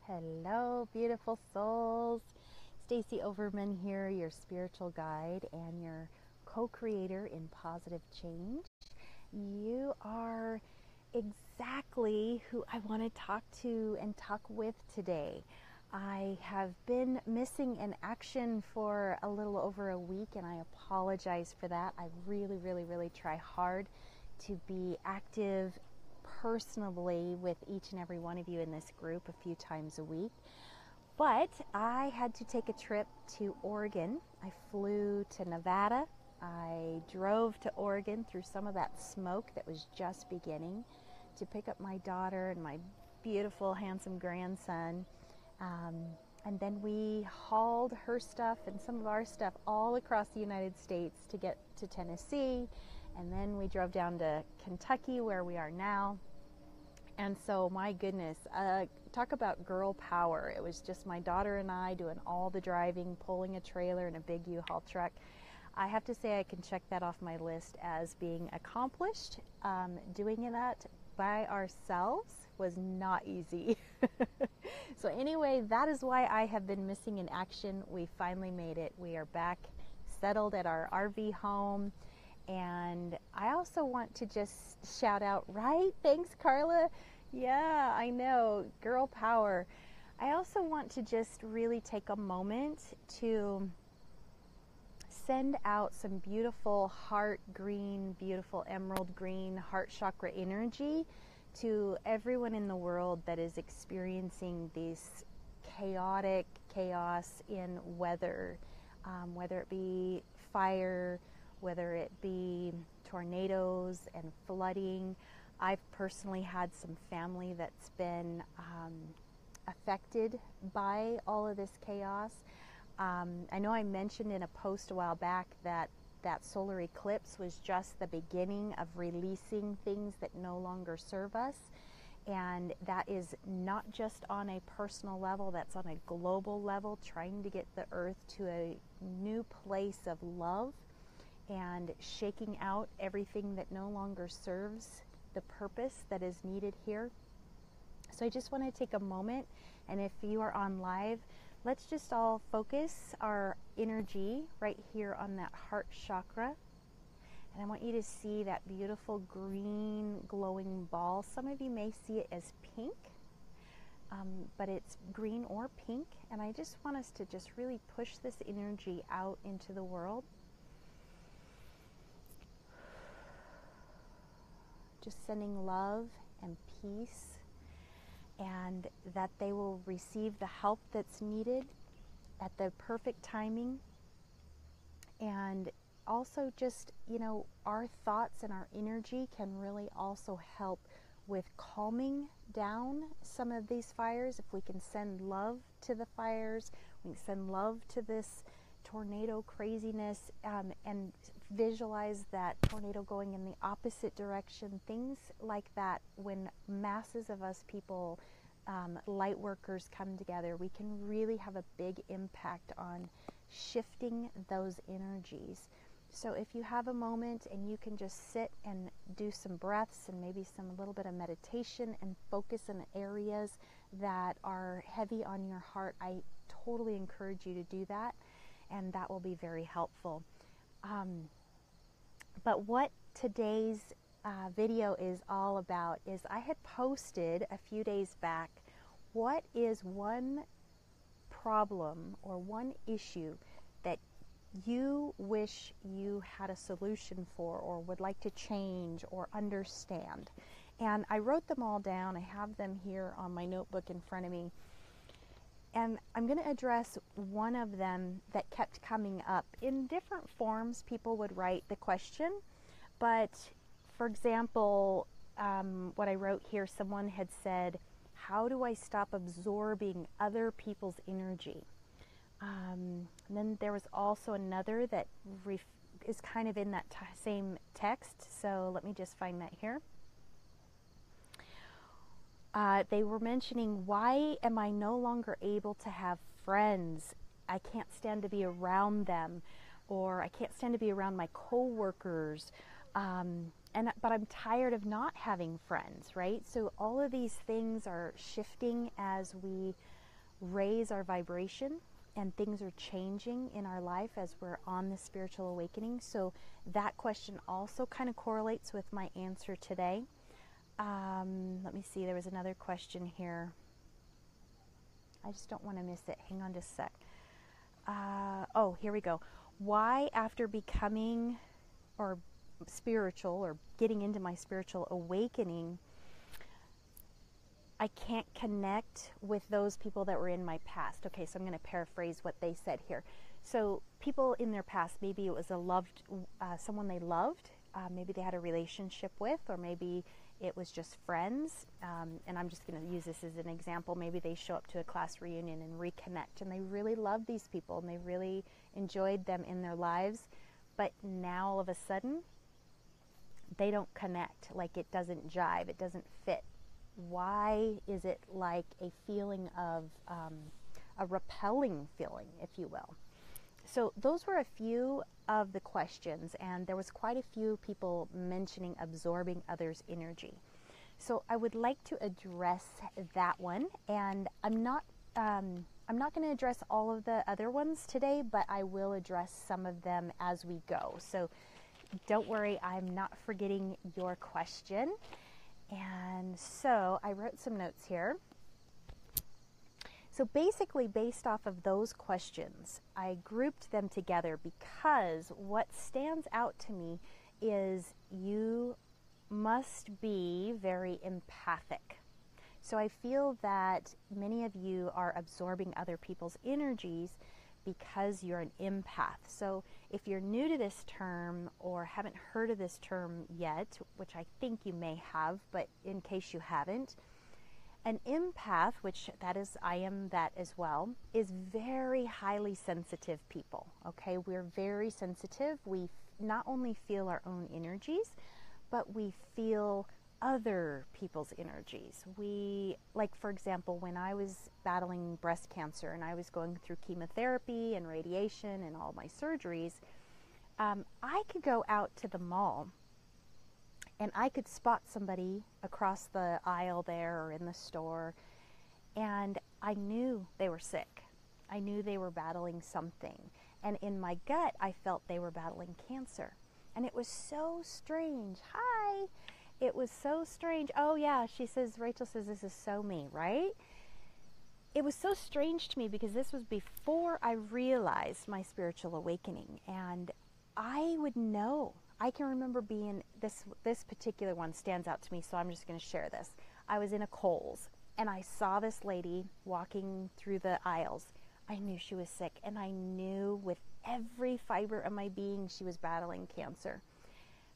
Hello, beautiful souls. Stacie Overman here, your spiritual guide and your co-creator in positive change. You are exactly who I want to talk to and talk with today. I have been missing in action for a little over a week, and I apologize for that. I really try hard to be active personally with each and every one of you in this group a few times a week. But I had to take a trip to Oregon. I flew to Nevada. I drove to Oregon through some of that smoke that was just beginning to pick up my daughter and my beautiful, handsome grandson. And then we hauled her stuff and some of our stuff all across the United States to get to Tennessee. And then we drove down to Kentucky, where we are now. And so, my goodness, talk about girl power. It was just my daughter and I doing all the driving, pulling a trailer and a big U-Haul truck. I have to say I can check that off my list as being accomplished. Doing that by ourselves was not easy. So anyway, that is why I have been missing in action. We finally made it. We are back settled at our RV home. And I also want to just shout out, right? Thanks, Carla. Yeah, I know, girl power. I also want to just really take a moment to send out some beautiful heart green, beautiful emerald green heart chakra energy to everyone in the world that is experiencing this chaos in weather, whether it be fire, whether it be tornadoes and flooding. I've personally had some family that's been affected by all of this chaos. I know I mentioned in a post a while back that solar eclipse was just the beginning of releasing things that no longer serve us. And that is not just on a personal level, that's on a global level, trying to get the earth to a new place of love and shaking out everything that no longer serves the purpose that is needed here. So I just want to take a moment, and if you are on live, let's just all focus our energy right here on that heart chakra. And I want you to see that beautiful green glowing ball. Some of you may see it as pink, but it's green or pink. And I just want us to just really push this energy out into the world. Just sending love and peace, and that they will receive the help that's needed at the perfect timing. And also just, our thoughts and our energy can really also help with calming down some of these fires. If we can send love to the fires, we can send love to this tornado craziness, and visualize that tornado going in the opposite direction, things like that. When masses of us people, light workers, come together, we can really have a big impact on shifting those energies. So if you have a moment and you can just sit and do some breaths and maybe a little bit of meditation and focus in areas that are heavy on your heart, I totally encourage you to do that, and that will be very helpful. But what today's video is all about is I had posted a few days back, what is one problem or one issue that you wish you had a solution for, or would like to change or understand? And I wrote them all down. I have them here on my notebook in front of me. And I'm going to address one of them that kept coming up. In different forms, people would write the question. But, for example, what I wrote here, someone had said, how do I stop absorbing other people's energy? And then there was also another that is kind of in that same text. So let me just find that here. They were mentioning, why am I no longer able to have friends? I can't stand to be around them, or I can't stand to be around my coworkers. But I'm tired of not having friends, right? So all of these things are shifting as we raise our vibration, and things are changing in our life as we're on this spiritual awakening. So that question also kind of correlates with my answer today. Let me see, there was another question here. I just don't want to miss it. Hang on just a sec. Oh, here we go. Why, after becoming or spiritual or getting into my spiritual awakening, I can't connect with those people that were in my past. Okay, so I'm going to paraphrase what they said here. So people in their past, maybe it was someone they loved, maybe they had a relationship with, or maybe it was just friends. And I'm just going to use this as an example. Maybe they show up to a class reunion and reconnect, and they really love these people, and they really enjoyed them in their lives. But now all of a sudden, they don't connect, like it doesn't jive, it doesn't fit. Why is it like a feeling of a repelling feeling, if you will? So those were a few of the questions, and there was quite a few people mentioning absorbing others' energy. So I would like to address that one, and I'm not going to address all of the other ones today, but I will address some of them as we go. So don't worry, I'm not forgetting your question. And so I wrote some notes here. So basically, based off of those questions, I grouped them together because what stands out to me is you must be very empathic. So I feel that many of you are absorbing other people's energies because you're an empath. So if you're new to this term or haven't heard of this term yet, which I think you may have, but in case you haven't, an empath, which that is, I am that as well, is very highly sensitive people, okay? We're very sensitive. We not only feel our own energies, but we feel other people's energies. We, like for example, when I was battling breast cancer and I was going through chemotherapy and radiation and all my surgeries, I could go out to the mall and I could spot somebody across the aisle there or in the store, and I knew they were sick. I knew they were battling something. And in my gut, I felt they were battling cancer. And it was so strange. Hi! It was so strange. Oh yeah, she says, Rachel says this is so me, right? It was so strange to me because this was before I realized my spiritual awakening. And I would know. I can remember being, this particular one stands out to me, so I'm just going to share this. I was in a Kohl's, and I saw this lady walking through the aisles. I knew she was sick, and I knew with every fiber of my being she was battling cancer.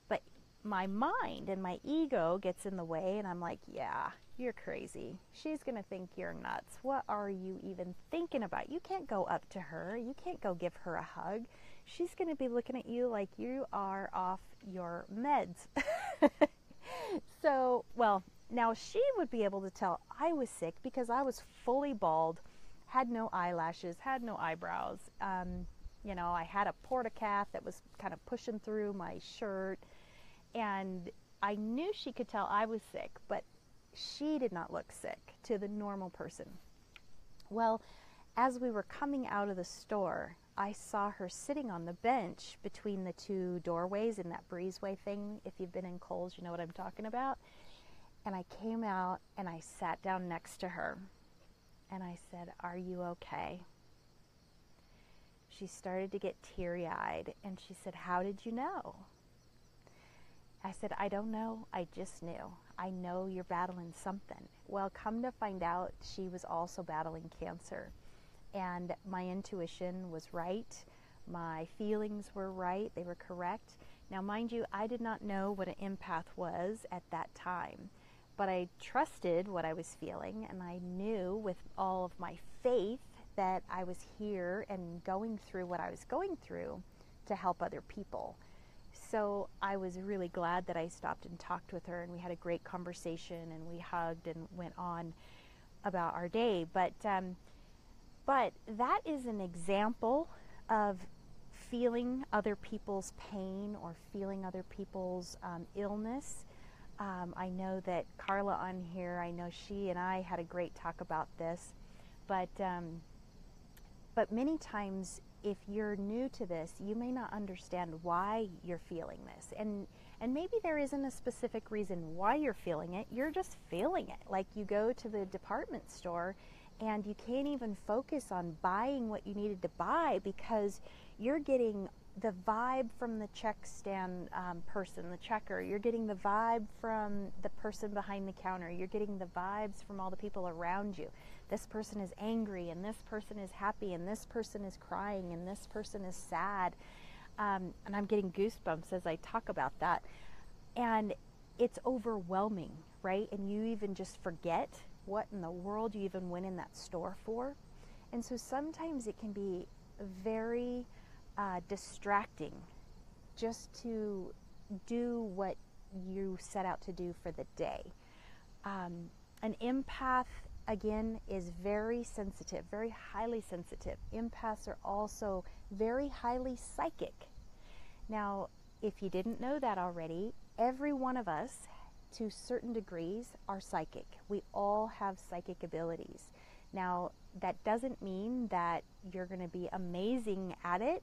But my mind and my ego gets in the way, and I'm like, yeah, you're crazy. She's going to think you're nuts. What are you even thinking about? You can't go up to her. You can't go give her a hug. She's going to be looking at you like you are off your meds. So, well, now she would be able to tell I was sick because I was fully bald, had no eyelashes, had no eyebrows. You know, I had a portacath that was kind of pushing through my shirt, and I knew she could tell I was sick, but she did not look sick to the normal person. Well, as we were coming out of the store, I saw her sitting on the bench between the two doorways in that breezeway thing. If you've been in Kohl's, you know what I'm talking about. And I came out and I sat down next to her. And I said, "Are you okay?" She started to get teary-eyed. And she said, "How did you know?" I said, "I don't know. I just knew. I know you're battling something." Well, come to find out, she was also battling cancer. And my intuition was right. My feelings were right. They were correct. Now, mind you, I did not know what an empath was at that time. But I trusted what I was feeling, and I knew with all of my faith that I was here and going through what I was going through to help other people. So I was really glad that I stopped and talked with her, and we had a great conversation, and we hugged and went on about our day. But that is an example of feeling other people's pain or feeling other people's illness. I know that Carla on here, I know she and I had a great talk about this, but many times if you're new to this, you may not understand why you're feeling this. And maybe there isn't a specific reason why you're feeling it. You're just feeling it. Like you go to the department store and you can't even focus on buying what you needed to buy because you're getting the vibe from the check stand person, the checker. You're getting the vibe from the person behind the counter. You're getting the vibes from all the people around you. This person is angry, and this person is happy, and this person is crying, and this person is sad. And I'm getting goosebumps as I talk about that. And it's overwhelming, right? And you even just forget what in the world you even went in that store for. And so sometimes it can be very distracting just to do what you set out to do for the day. An empath, again, is very sensitive, very highly sensitive. Empaths are also very highly psychic. Now, if you didn't know that already, every one of us, to certain degrees, are psychic. We all have psychic abilities. Now, that doesn't mean that you're going to be amazing at it,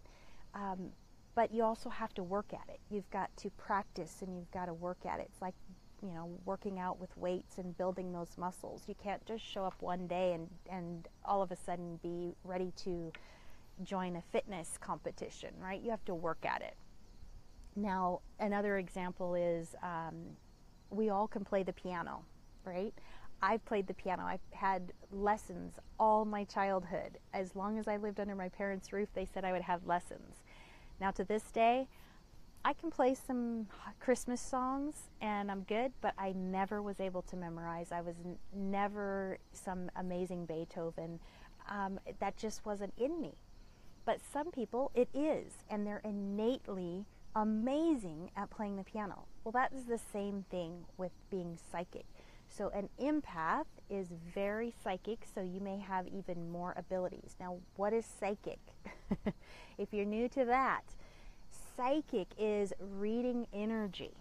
but you also have to work at it. You've got to practice and you've got to work at it. It's like, you know, working out with weights and building those muscles. You can't just show up one day and all of a sudden be ready to join a fitness competition, right? You have to work at it. Now, another example is we all can play the piano, right? I've played the piano. I've had lessons all my childhood. As long as I lived under my parents' roof, they said I would have lessons. Now, to this day, I can play some Christmas songs and I'm good, but I never was able to memorize. I was never some amazing Beethoven. That just wasn't in me. But some people, it is, and they're innately amazing at playing the piano. Well, that is the same thing with being psychic. So an empath is very psychic, so you may have even more abilities. Now, what is psychic? If you're new to that, psychic is reading energy.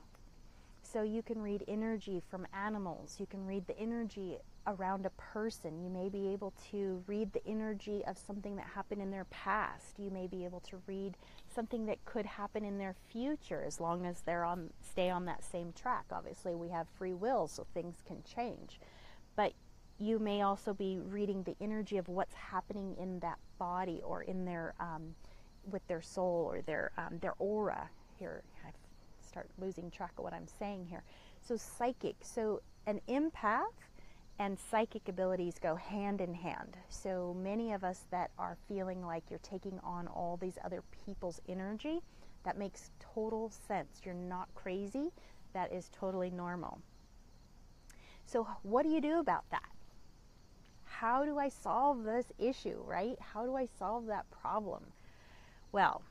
So you can read energy from animals. You can read the energy around a person. You may be able to read the energy of something that happened in their past. You may be able to read something that could happen in their future, as long as they're stay on that same track. Obviously, we have free will, so things can change. But you may also be reading the energy of what's happening in that body or in their with their soul or their aura. Here, I start losing track of what I'm saying here. So psychic. So an empath and psychic abilities go hand in hand. So many of us that are feeling like you're taking on all these other people's energy, that makes total sense. You're not crazy. That is totally normal. So what do you do about that? How do I solve this issue, right? How do I solve that problem? Well,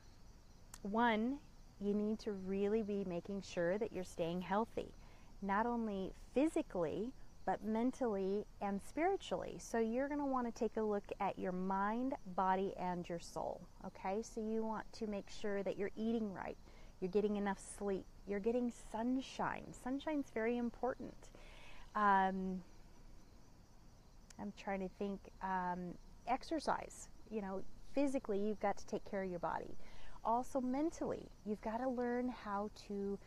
one, you need to really be making sure that you're staying healthy, not only physically, but mentally and spiritually. So you're going to want to take a look at your mind, body, and your soul, okay? So you want to make sure that you're eating right, you're getting enough sleep, you're getting sunshine. Sunshine's very important. I'm trying to think, exercise, you know, physically you've got to take care of your body. Also mentally, you've got to learn how to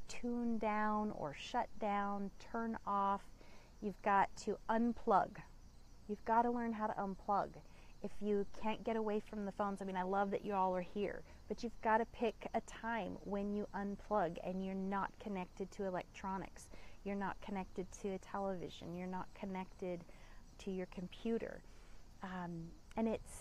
tune down or shut down, turn off. You've got to unplug. You've got to learn how to unplug. If you can't get away from the phones, I mean, I love that you all are here, but you've got to pick a time when you unplug and you're not connected to electronics. You're not connected to a television. You're not connected to your computer.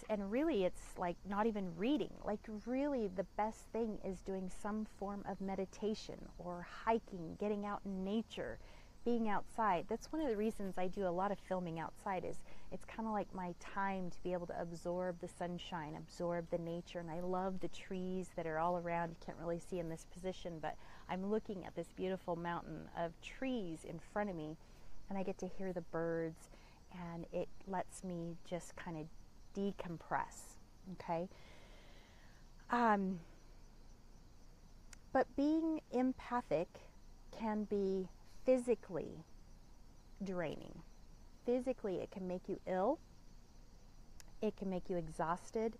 And really it's like not even reading. Like really the best thing is doing some form of meditation or hiking, getting out in nature, being outside. That's one of the reasons I do a lot of filming outside, is it's kind of like my time to be able to absorb the sunshine, absorb the nature. And I love the trees that are all around. You can't really see in this position, but I'm looking at this beautiful mountain of trees in front of me, and I get to hear the birds, and it lets me just kind of decompress, okay? But being empathic can be physically draining. Physically, it can make you ill. It can make you exhausted.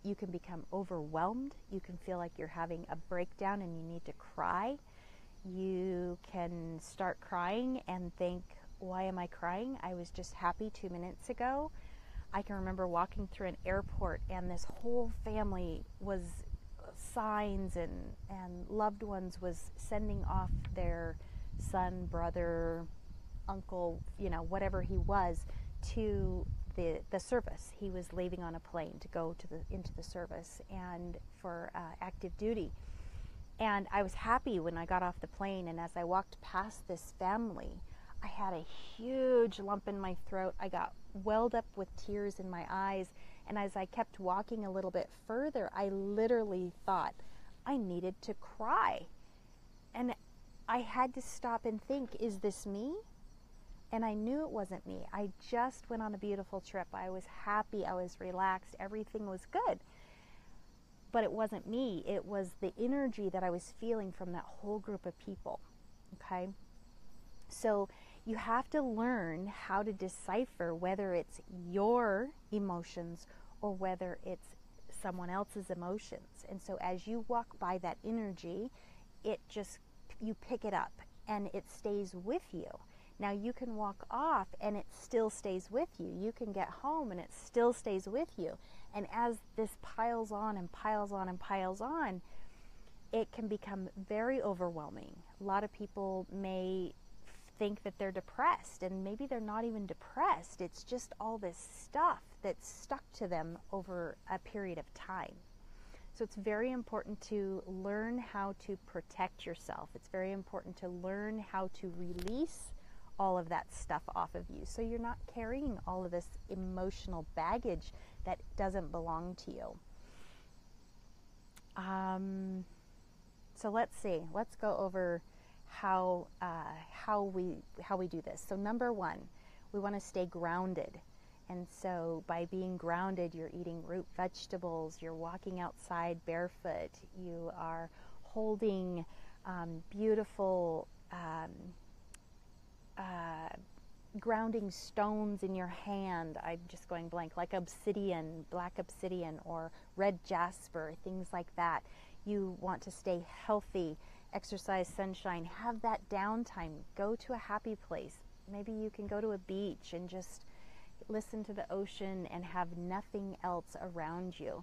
You can become overwhelmed. You can feel like you're having a breakdown and you need to cry. You can start crying and think, why am I crying? I was just happy 2 minutes ago. I can remember walking through an airport and this whole family was signs and loved ones was sending off their son, brother, uncle, whatever he was, to the service. He was leaving on a plane to go into the service and for active duty. And I was happy when I got off the plane, and as I walked past this family, I had a huge lump in my throat. I got welled up with tears in my eyes, and as I kept walking a little bit further, I literally thought I needed to cry. And I had to stop and think, is this me? And I knew it wasn't me. I just went on a beautiful trip. I was happy. I was relaxed. Everything was good. But it wasn't me. It was the energy that I was feeling from that whole group of people. Okay? So you have to learn how to decipher whether it's your emotions or whether it's someone else's emotions. And so as you walk by that energy, you pick it up and it stays with you. Now you can walk off and it still stays with you. You can get home and it still stays with you. And as this piles on and piles on and piles on, it can become very overwhelming. A lot of people may think that they're depressed, and maybe they're not even depressed. It's just all this stuff that's stuck to them over a period of time. So it's very important to learn how to protect yourself. It's very important to learn how to release all of that stuff off of you, so you're not carrying all of this emotional baggage that doesn't belong to you. So let's see. Let's go over how we do this. So number one, we want to stay grounded. And so by being grounded, you're eating root vegetables, you're walking outside barefoot, you are holding beautiful grounding stones in your hand. I'm just going blank, like obsidian, black obsidian, or red jasper, things like that. You want to stay healthy, exercise, sunshine, have that downtime, go to a happy place. Maybe you can go to a beach and just listen to the ocean and have nothing else around you.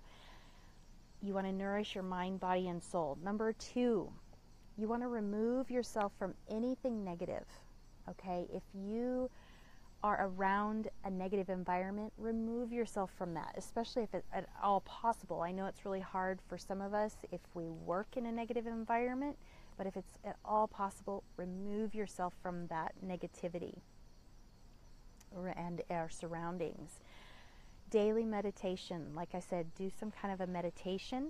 You want to nourish your mind, body, and soul. Number two, you want to remove yourself from anything negative. Okay, if you are around a negative environment, remove yourself from that, especially if it's at all possible. I know it's really hard for some of us if we work in a negative environment, but if it's at all possible, remove yourself from that negativity and our surroundings. Daily meditation, like I said, do some kind of a meditation.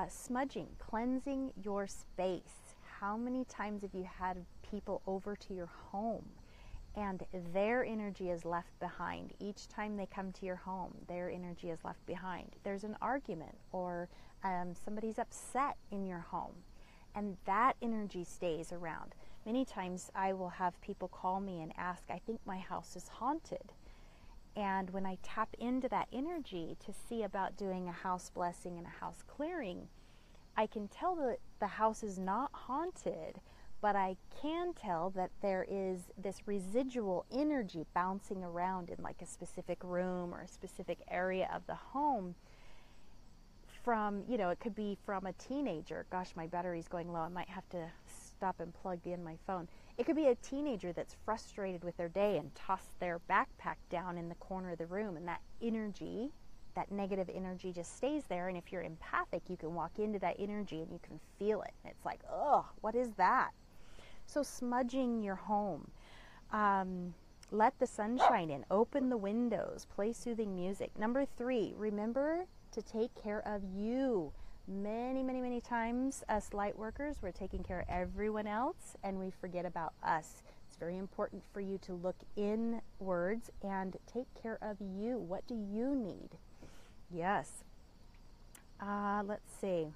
Smudging, cleansing your space. How many times have you had people over to your home and their energy is left behind? Each time they come to your home, their energy is left behind. There's an argument or somebody's upset in your home, and that energy stays around. Many times I will have people call me and ask, I think my house is haunted. And when I tap into that energy to see about doing a house blessing and a house clearing, I can tell that the house is not haunted, but I can tell that there is this residual energy bouncing around in like a specific room or a specific area of the home from, it could be from a teenager. Gosh, my battery's going low. I might have to stop and plug in my phone. It could be a teenager that's frustrated with their day and tossed their backpack down in the corner of the room, and that energy, that negative energy just stays there. And if you're empathic, you can walk into that energy and you can feel it. And it's like, oh, what is that? So smudging your home. Let the sun shine in. Open the windows. Play soothing music. Number three, remember to take care of you. Many, many, many times us light workers, we're taking care of everyone else and we forget about us. It's very important for you to look inwards and take care of you. What do you need? Yes. Let's see.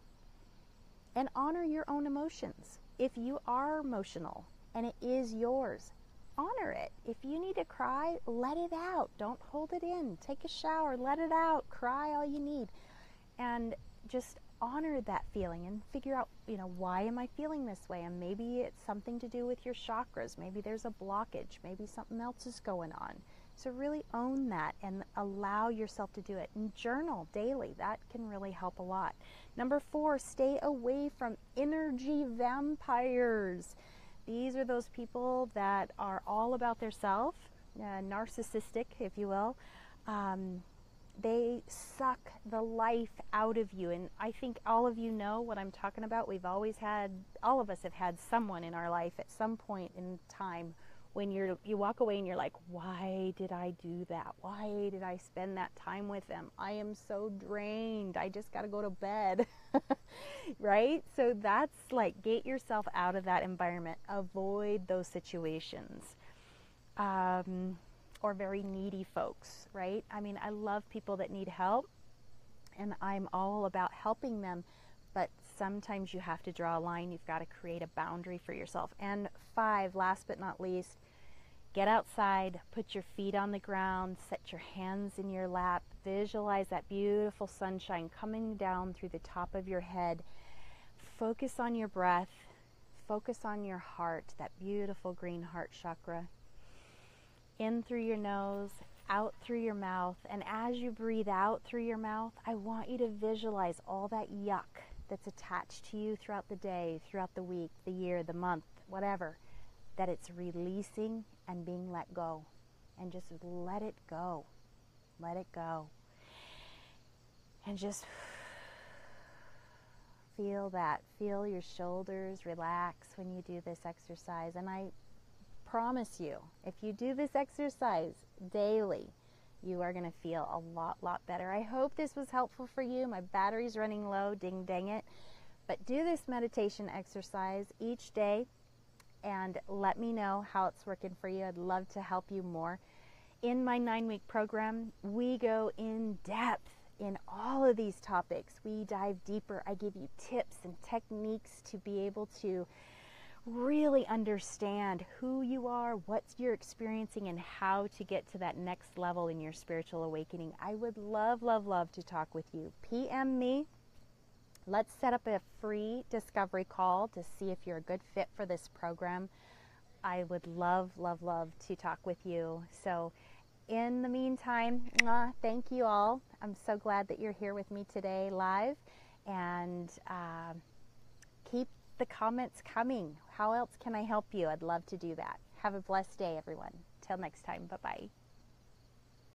And honor your own emotions. If you are emotional and it is yours, honor it. If you need to cry, let it out. Don't hold it in. Take a shower, let it out. Cry all you need. And just honor that feeling and figure out, why am I feeling this way? And maybe it's something to do with your chakras. Maybe there's a blockage. Maybe something else is going on. So really own that and allow yourself to do it. And journal daily. That can really help a lot. Number 4, stay away from energy vampires. These are those people that are all about their self, narcissistic, if you will. They suck the life out of you. And I think all of you know what I'm talking about. All of us have had someone in our life at some point in time when you walk away and you're like, why did I do that? Why did I spend that time with them? I am so drained. I just got to go to bed. Right? So that's like, get yourself out of that environment. Avoid those situations. Or very needy folks, right? I mean, I love people that need help, and I'm all about helping them, but sometimes you have to draw a line. You've got to create a boundary for yourself. And 5, last but not least, get outside, put your feet on the ground, set your hands in your lap, visualize that beautiful sunshine coming down through the top of your head. Focus on your breath, focus on your heart, that beautiful green heart chakra. In through your nose, out through your mouth, and as you breathe out through your mouth, I want you to visualize all that yuck that's attached to you throughout the day, throughout the week, the year, the month, whatever, that it's releasing and being let go. And just let it go. Let it go. And just feel that. Feel your shoulders relax when you do this exercise. And I promise you, if you do this exercise daily, you are going to feel a lot better. I hope this was helpful for you. My battery's running low, ding dang it. But do this meditation exercise each day and let me know how it's working for you. I'd love to help you more. In my 9-week program, we go in depth in all of these topics. We dive deeper. I give you tips and techniques to be able to really understand who you are, what you're experiencing, and how to get to that next level in your spiritual awakening. I would love to talk with you. PM me. Let's set up a free discovery call to see if you're a good fit for this program. I would love to talk with you. So in the meantime, thank you all. I'm so glad that you're here with me today live, and keep the comments coming. How else can I help you? I'd love to do that. Have a blessed day, everyone. Till next time. Bye-bye.